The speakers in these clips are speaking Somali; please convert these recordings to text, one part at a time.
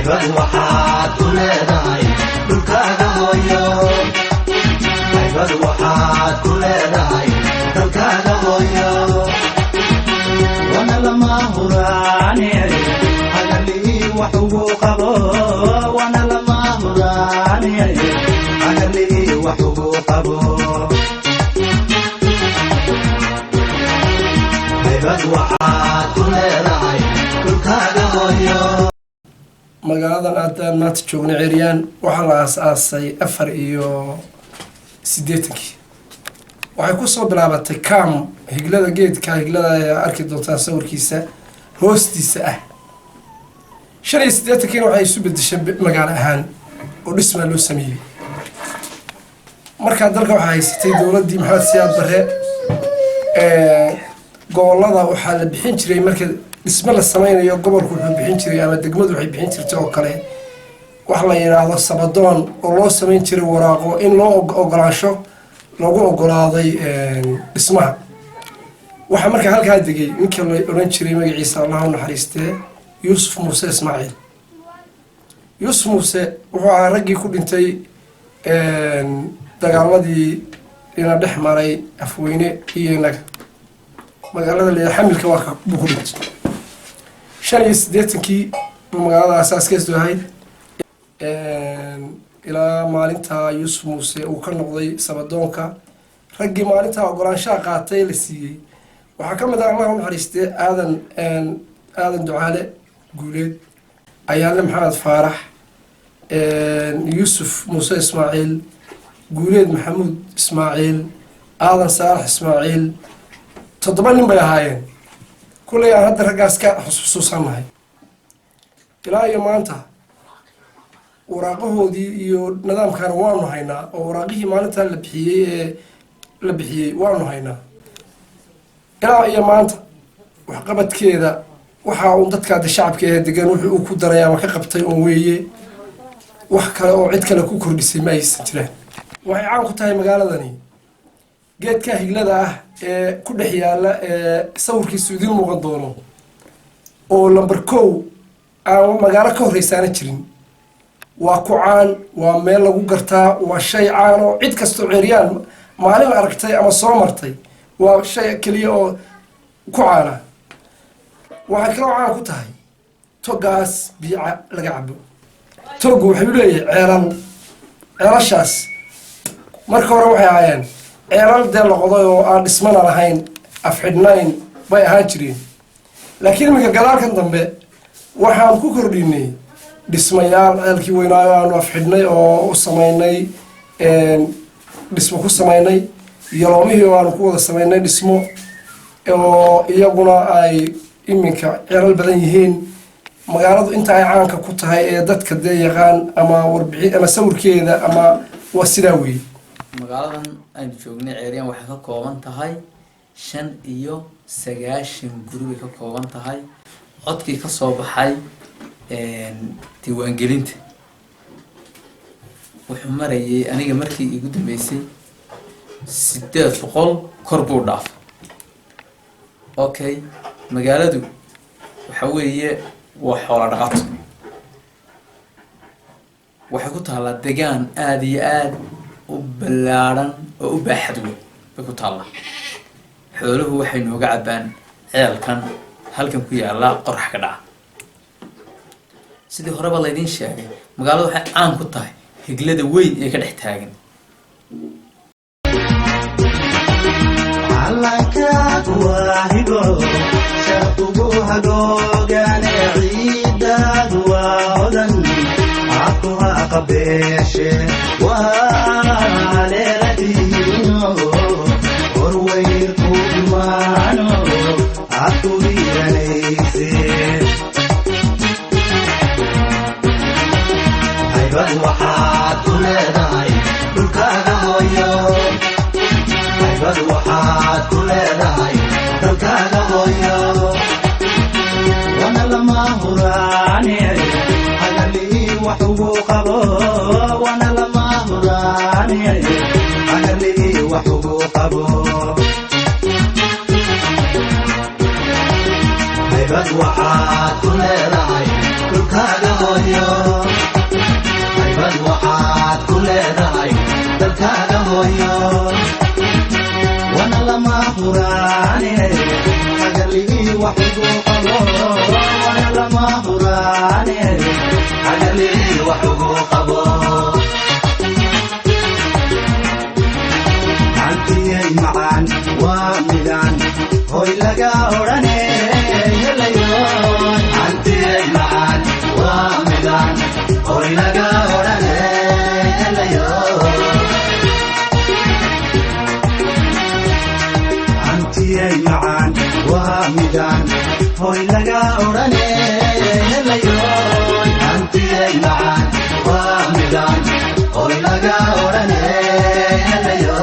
haybad waxaad ku leedahay dhulkaaga hooyo haybad waxaad ku leedahay dhulkaaga hooyo wana lama huraane hagalii wax ugu qabo wana lama huraane hagalii wax ugu qabo haybad waxaad ku leedahay dhulkaaga hooyo magaaladan aadaan maanta joogna Ceeriyaan waxaa la aasaasay 84 waxay ku soo bilaabatay kaam higlada geedka higlada arki doontaan sawirkiisa hoostiisa ah 85 waxay isu bedeshay magaalo ahaan oo dhisma loo sameeyay marka dalka waxa haysatay dawladii Maxamed Siyaad Barre gobolada waxaa la bixin jiray marka dhisma la sameeyo gobolku wuxuu bixin jiray ama degmadu waxay bixin jirtay oo kale wax la yiraahdo sabadoon oo loo sameyn jiray waraaqo in loo ogolaansho lagu ogolaaday dhismaha waxa marka halka degay ninka la oran jiray magaciisa Allah u naxariistay Yusuf Muuse Ismaaciil Yusuf Muuse wuxuu ahaa raggii ku dhintay dagaaladii ina dhex maray Afweyne iyo Naga magaalada la xamilka waa ka buuxday 85 magaalada aasaaskiisu ahayd ilaa maalinta Yusuf Muuse uu ka noqday sabadoonka raggii maalinta ogolaanshaha qaatay la siiyay waxa ka mid ah Allah u naxariistay aadan ducaale guuleed ayaale Maxamed Faarax Yusuf Muuse Ismaaciil guuleed Maxamuud Ismaaciil aadan Saalax Ismaaciil toddoba nin bay ahaayeen kulay aan hadda raggaas ka xusuusanahay ilaa iyo maanta waraaqahoodii iyo nidaamkan waanu haynaa oo waraaqihii maalinta la bixiyay waanu haynaa ilaa iyo maanta wax qabadkeeda waxa uu dadka shacabka ee degan wuxuu ku daray ama ka qabtay oo weeye wax kale oo cid kale ku kordhisay ma aysan jiraan waxay caan ku tahay magaaladani geedka higlada ah ee ku dhex yaala sawirkiisu idin muuqan doono oo number 2 aan magaalo ka horeysaana jirin waa ku caan waa meel lagu gartaa waa shay caan oo cid kasto Ceeriyaan maalin aragtay ama soo martay waa shay kaliya oo ku caana waxa kale oo caan ku tahay togaas biica laga cabo togu wuxuu leeyahay ceelashaas marka hore waxay ahaayeen ceelal dee loqoday oo aan dhismana lahayn afxidhnayn bay ahaan jireen laakiin iminka gadaalkan dambe waxaan ku kordhinay dhismayaal ceelkii weynaayo aanu afxidhnay oo u samaynay dhismo ku samaynay yaloomihii oo aanu ku wada samaynay dhismo oo iyaguna ay iminka ceelal badan yihiin magaaladu inta ay caanka ku tahay ee dadka dee yaqaan ama warbixin ama sawirkeeda ama waa sidaa weeye magaaladan aynu joognay Ceeriyaan waxay ka kooban tahay 95 guri bay ka kooban tahay codkii ka soo baxay diiwaangelinta wuxuu marayay aniga markii igu dambeysay 800 kor buu dhaaf okay magaaladu waxa weeye waa xoolo dhaqato waxay ku taala deegaan aad iyo aad وبلارن وبحدو بكتالله حوله وحين وقعبان عيال كان هل كان كويا لا قرح كذا سيدي هرب الله يدين شاقي مقالو حق عام كتاي هجلد وين يكاد احتاجن علىك واهجو شرطوها جوجان عيدا وعدن عطوها قبيش وهالردينو ورويكو بمانو عطوي رنيسي هيبان وحاد كلداي دلكاغا هويو هيبان وحاد كلداي دلكاغا هويو وانا لما هراني وحبو قبو وانا لما مراني انا لي وحبو قبو haybad waxaad ku leedahay dhulkaaga hooyo haybad waxaad ku leedahay dalkaaga hooyo wana lama huraane hagarligii wax ugu qabo wana lama huraane hagarligii wax ugu qabo cantiyay macaan waa midaan hoy laga odhane helayo cantiyay macaan waa midaan hoy laga odhane helayo cantiyay macaan waa midaan hoy laga odhane helayo cantiyay macaan waa midaan hoy laga odhane helayo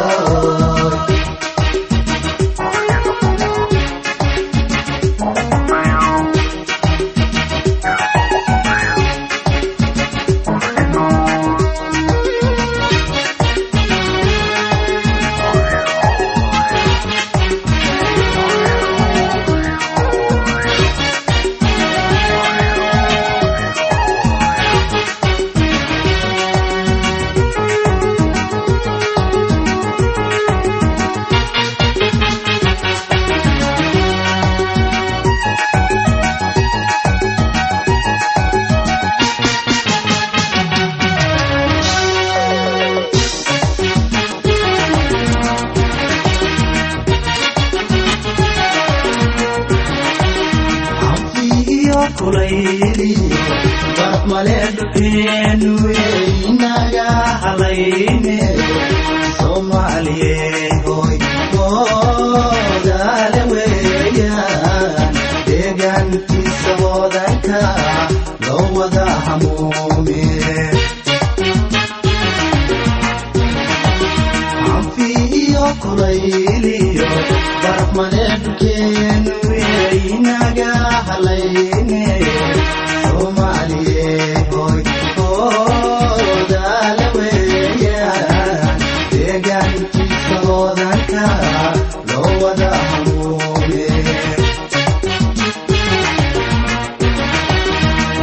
kulayli baraf maleedheenu inaga halayne Soomaaliye hoy wadaale weeyaan deegaankiisa wadanka loo wada hamuume anfiyo kulayli baraf maleedheenu inaga halayne Soomaaliye hoy wadaale weeyaan deegaankiisa wadanka loo wada hamuume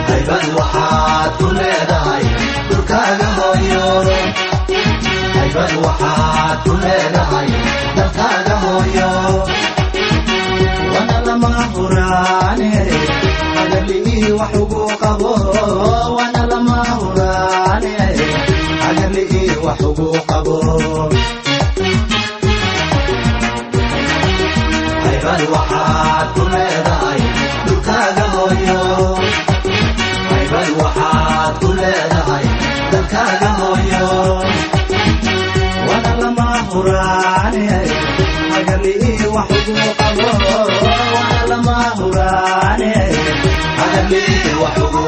haybad waxaad ku leedahay dhulkaaga hooyo haybad waxaad ku leedahay dalkaaga hooyo wana lama huraane hagarligii wax ugu qabo wana lama huraane hagarligii wax ugu qabo haybad waxaad ku leedahay dhulkaaga hooyo haybad waxaad ku leedahay dalkaaga hooyo wana lama huraane hagarligii wax ugu qabo wana lama huraane hagarligii wax ugu